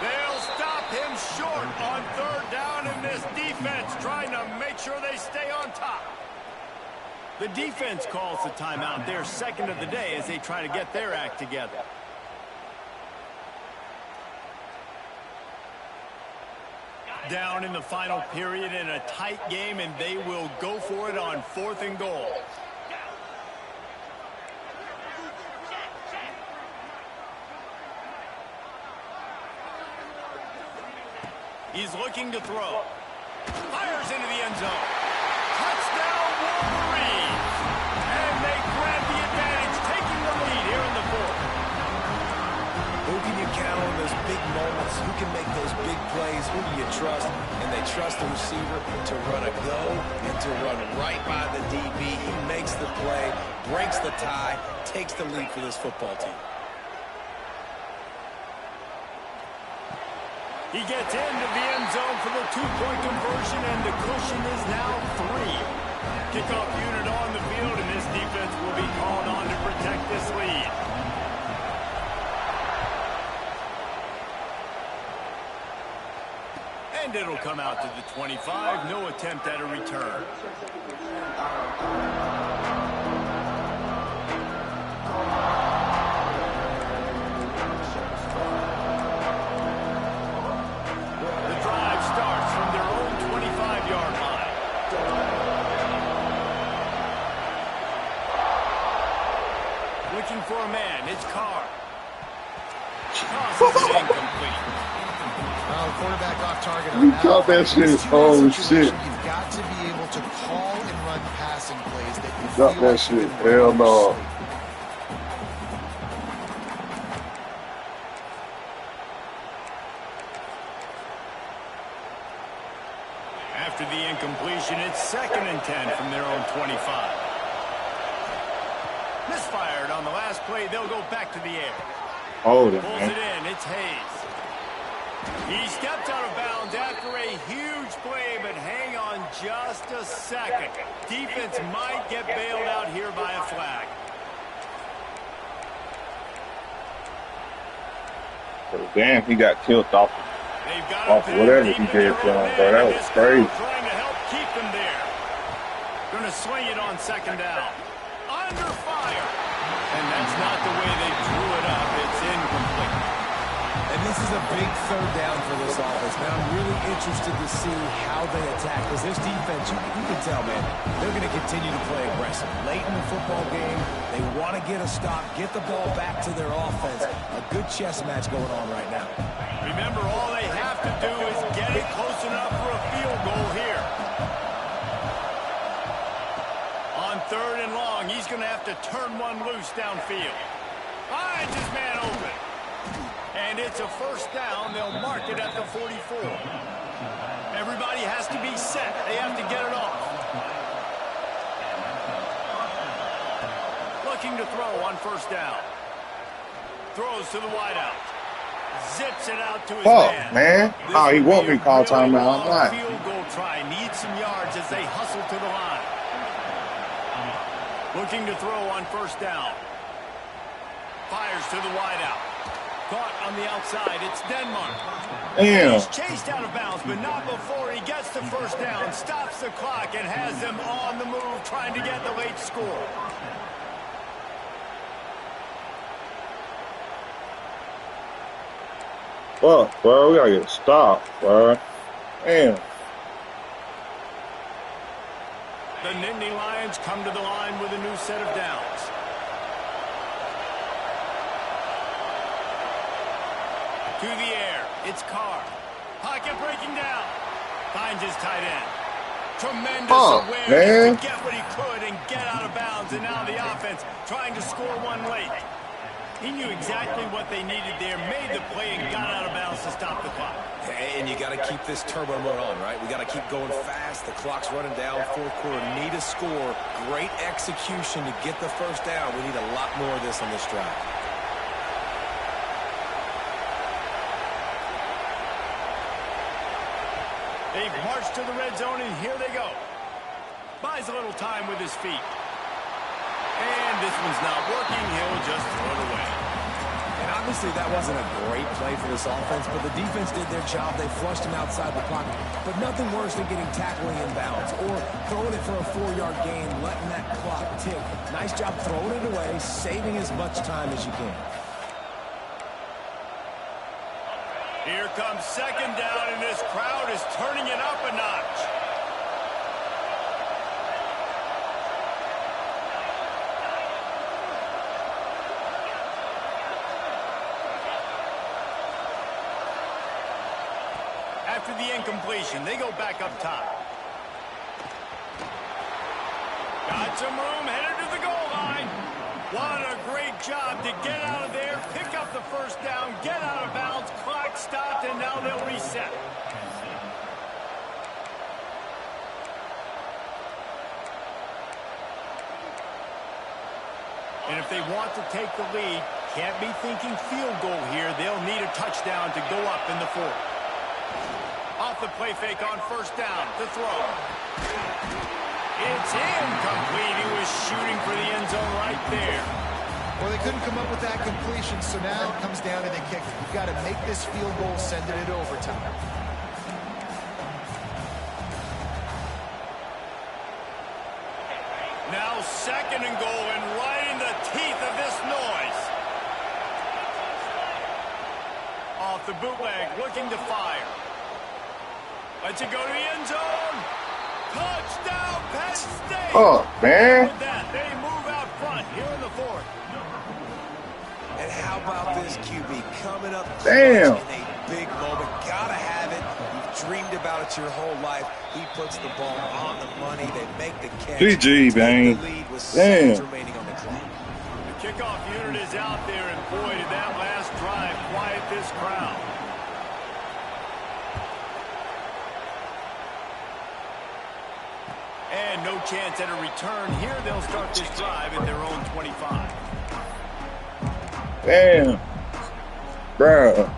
They'll stop him short on third down, and this defense trying to make sure they stay on top. The defense calls the timeout. Their second of the day as they try to get their act together. Down in the final period in a tight game, and they will go for it on fourth and goal. He's looking to throw. Fires into the end zone. Touchdown, Wolverines! And they grab the advantage, taking the lead here in the fourth. Who can you count on those big moments? Who can make those big plays? Who do you trust? And they trust the receiver to run a go and to run right by the DB. He makes the play, breaks the tie, takes the lead for this football team. He gets into the end zone for the two-point conversion, and the cushion is now 3. Kickoff unit on the field, and this defense will be called on to protect this lead. And it'll It'll come out to the 25. No attempt at a return. The drive starts from their own 25-yard line. Looking for a man. It's Carr. Tosses it incomplete. Well, the quarterback off target. We caught that shit. Oh, shit. You've got to be able to call and run passing plays that you Drop feel that like shit. you can Hell run no. in your sleep. After the incompletion, it's 2nd and 10 from their own 25. Misfired on the last play. They'll go back to the air. Hold it, Pulls man. it in. It's Hayes. He stepped out of bounds after a huge play, but hang on just a second. Defense might get bailed out here by a flag. Damn, he got killed off They've got Off him whatever deep he in did their to him, own bro. end, That and was this crazy. crowd trying to help keep them there. Going to swing it on 2nd down. Under fire. And that's not the way they drew it up. It's incomplete. And this is a big 3rd down for this offense. Man, I'm really interested to see how they attack. Because this defense, you can tell, man, they're going to continue to play aggressive. Late in the football game, they want to get a stop, get the ball back to their offense. A good chess match going on right now. Remember, all they have to do is get it close enough for a field goal here. On 3rd and long, he's going to have to turn one loose downfield. Finds his man open. And it's a 1st down. They'll mark it at the 44. Everybody has to be set. They have to get it off. Looking to throw on 1st down. Throws to the wideout. Zips it out to his man. Oh, he won't be called timeout. I'm not. Field goal try. Needs some yards as they hustle to the line. Looking to throw on 1st down. Fires to the wideout. Caught on the outside. It's Denmark. Damn. He's chased out of bounds, but not before he gets the 1st down. Stops the clock and has them on the move, trying to get the late score. Fuck, bro. We gotta get stopped, bro. Damn. The Nittany Lions come to the line with a new set of downs. To the air. It's Carr. Pocket breaking down. Finds his tight end. Tremendous awareness man. to get what he could and get out of bounds. And now the offense trying to score one late. He knew exactly what they needed there, made the play, and got out of bounds to stop the clock. And you got to keep this turbo mode on, right? We got to keep going fast. The clock's running down. 4th quarter, need a score. Great execution to get the 1st down. We need a lot more of this on this drive. They've marched to the red zone, and here they go. Buys a little time with his feet. And this one's not working. He'll just throw it away. And obviously that wasn't a great play for this offense, but the defense did their job. They flushed him outside the pocket. But nothing worse than getting tackling in bounds or throwing it for a 4-yard gain, letting that clock tick. Nice job throwing it away, saving as much time as you can. Here comes 2nd down, and this crowd is turning it up a notch. After the incompletion, they go back up top. Got some room, headed to the goal line. What a great job to get out of there, pick up the 1st down, get out of bounds, clock stopped, and now they'll reset. And if they want to take the lead, can't be thinking field goal here. They'll need a touchdown to go up in the 4th. Off the play fake on 1st down, the throw. It's incomplete. He was shooting for the end zone right there. Well, they couldn't come up with that completion, so now it comes down to the kicker. You've got to make this field goal, send it into overtime. second and goal and right in the teeth of this noise. Off the bootleg, looking to fire. Lets it go to the end zone. Touchdown, Penn State. Oh, man. With that, they move out front here in the fourth. And how about this QB coming up Damn. in a big moment? Gotta have it. You've dreamed about it your whole life. He puts the ball on the money. They make the catch. GG, man. The lead with Damn. seconds remaining on the clock. The kickoff unit is out there, and boy, did that last drive quiet this crowd. And no chance at a return here. They'll start this drive at their own 25. Damn. Bruh.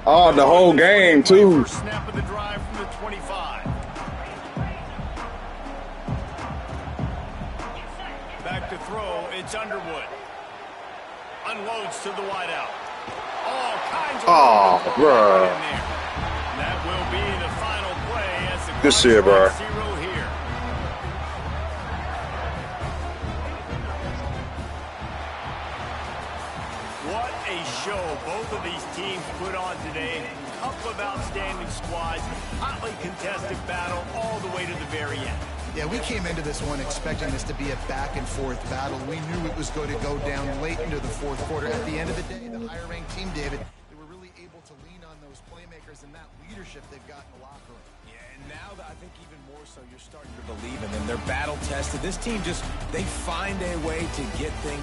Oh, the whole game, too. First snap of the drive from the 25. Back to throw. It's Underwood. Unloads to the wideout. All kinds of... Oh, bruh. That will be the final play as the Good shit, bro. 0 here. What a show both of these teams put on today. A couple of outstanding squads, hotly contested battle all the way to the very end. Yeah, we came into this one expecting this to be a back-and-forth battle. We knew it was going to go down late into the fourth quarter. At the end of the day, the higher-ranked team, David, they were really able to lean on those playmakers and that leadership they've got in the locker room. Yeah, and now I think even more so, you're starting to believe in them. They're battle-tested. This team just, they find a way to get things.